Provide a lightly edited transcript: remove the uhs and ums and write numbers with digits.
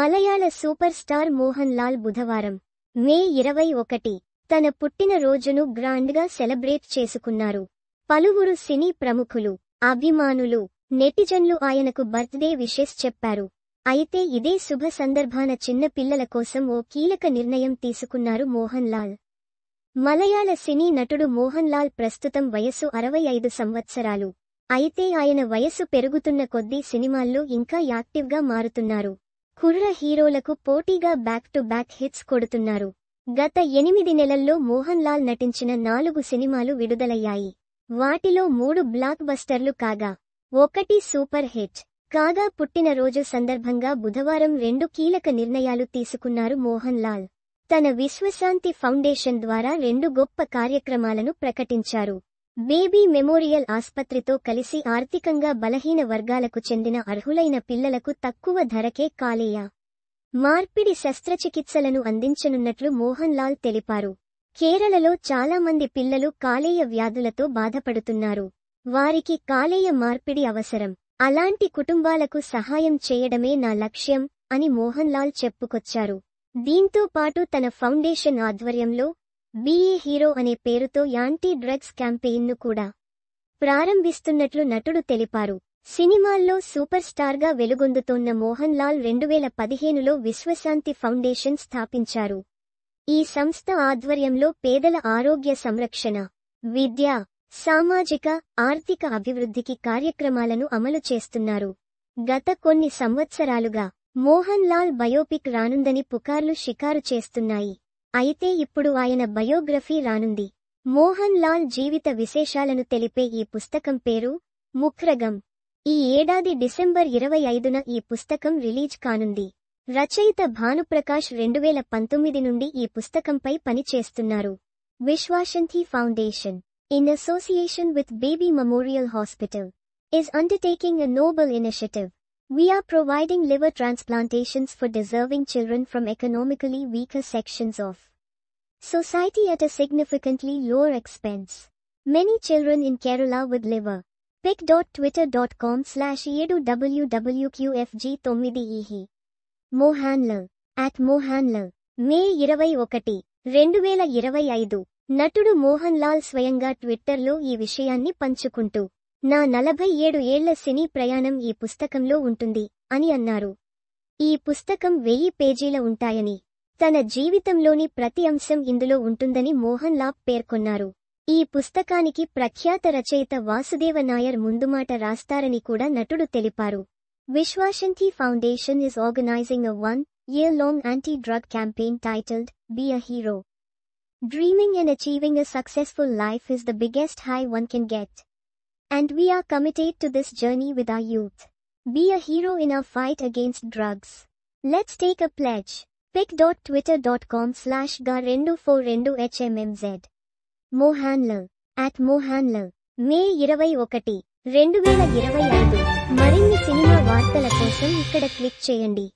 మలయాళ super star Mohan Lal బుధవారం మే 21 తన పుట్టిన రోజును గ్రాండ్గా సెలబ్రేట్ చేసుకున్నారు. పలువురు సినీ ప్రముఖులు, అభిమానులు, నెటిజన్లు ఆయనకు బర్త్డే విషెస్ చెప్పారు. అయితే ఇదే శుభ సందర్భాన చిన్న పిల్లల కోసం ఓ కీలక నిర్ణయం తీసుకున్నారు మోహన్ లాల్. మలయాళ సినీ నటుడు మోహన్ లాల్ ప్రస్తుతం వయసు 65 సంవత్సరాలు. అయితే ఆయన వయసు పెరుగుతున్న కొద్దీ సినిమాల్లో ఇంకా యాక్టివ్గా మారుతున్నారు. కుర్ర హీరోలకు పోటీగా బ్యాక్ టు బ్యాక్ హిట్స్ కొడుతున్నారు. గత 8 నెలల్లో మోహన్ లాల్ నటించిన 4 సినిమాలు విడుదలయ్యాయి. వాటిలో 3 బ్లాక్ బస్టర్లు కాగా 1 సూపర్ హిట్. కాగా పుట్టినరోజు సందర్భంగా బుధవారం 2 కీలక నిర్ణయాలు తీసుకున్నారు మోహన్ లాల్. తన విశ్వశాంతి ఫౌండేషన్ ద్వారా 2 గొప్ప కార్యక్రమాలను ప్రకటించారు. బేబీ మెమోరియల్ ఆస్పత్రితో కలిసి ఆర్థికంగా బలహీన వర్గాలకు చెందిన అర్హులైన పిల్లలకు తక్కువ ధరకే కాలేయ మార్పిడి శస్త్రచికిత్సలను అందించనున్నట్లు మోహన్ లాల్ తెలిపారు. కేరళలో చాలా మంది పిల్లలు కాలేయ వ్యాధులతో బాధపడుతున్నారు. వారికి కాలేయ మార్పిడి అవసరం. అలాంటి కుటుంబాలకు సహాయం చేయడమే నా లక్ష్యం అని మోహన్ లాల్ చెప్పుకొచ్చారు. దీంతో పాటు తన ఫౌండేషన్ ఆధ్వర్యంలో బీ ఏ హీరో అనే పేరుతో యాంటీ డ్రగ్స్ క్యాంపెయిన్ను కూడా ప్రారంభిస్తున్నట్లు నటుడు తెలిపారు. సినిమాల్లో సూపర్ స్టార్గా వెలుగొందుతోన్న మోహన్ లాల్ 2015లో విశ్వశాంతి ఫౌండేషన్ స్థాపించారు. ఈ సంస్థ ఆధ్వర్యంలో పేదల ఆరోగ్య సంరక్షణ, విద్య, సామాజిక, ఆర్థిక అభివృద్ధికి కార్యక్రమాలను అమలు చేస్తున్నారు. గత కొన్ని సంవత్సరాలుగా మోహన్ లాల్ బయోపిక్ రానుందని పుకార్లు షికారు చేస్తున్నాయి. అయితే ఇప్పుడు ఆయన బయోగ్రఫీ రానుంది. మోహన్ లాల్ జీవిత విశేషాలను తెలిపే ఈ పుస్తకం పేరు ముఖ్రగం. ఈ ఏడాది డిసెంబర్ 25న ఈ పుస్తకం రిలీజ్ కానుంది. రచయిత భానుప్రకాష్ 2019 నుండి ఈ పుస్తకంపై పని చేస్తున్నారు. Vishwashanti foundation, in association with baby memorial hospital, is undertaking a noble initiative. We are providing liver transplantations for deserving children from economically weaker sections of society at a significantly lower expense. Many children in Kerala with liver. pic.twitter.com/edwwqfg9 Mohanlal @Mohanlal మే 21, 2025 నటుడు మోహన్ లాల్ స్వయంగా ట్విట్టర్లో ఈ విషయాన్ని పంచుకుంటూ నా 47 ఏళ్ల సినీ ప్రయాణం ఈ పుస్తకంలో ఉంటుంది అని అన్నారు. ఈ పుస్తకం 1000 పేజీల ఉంటాయని, తన జీవితంలోని ప్రతి అంశం ఇందులో ఉంటుందని మోహన్ లాల్ పేర్కొన్నారు. ఈ పుస్తకానికి ప్రఖ్యాత రచయిత వాసుదేవ నాయర్ ముందుమాట రాస్తారని కూడా నటుడు తెలిపారు. విశ్వశాంతి foundation is organizing a 1-year-long anti-drug campaign titled Be a Hero. Dreaming and achieving a successful life is the biggest high one can get. And we are committed to this journey with our youth. Be a hero in our fight against drugs. Let's take a pledge. pic.twitter.com/ga242hmmz Mohanlal @Mohanlal మే 21, 2025 మరిన్ని cinema వార్తల కోసం ఇక్కడ click చేయండి.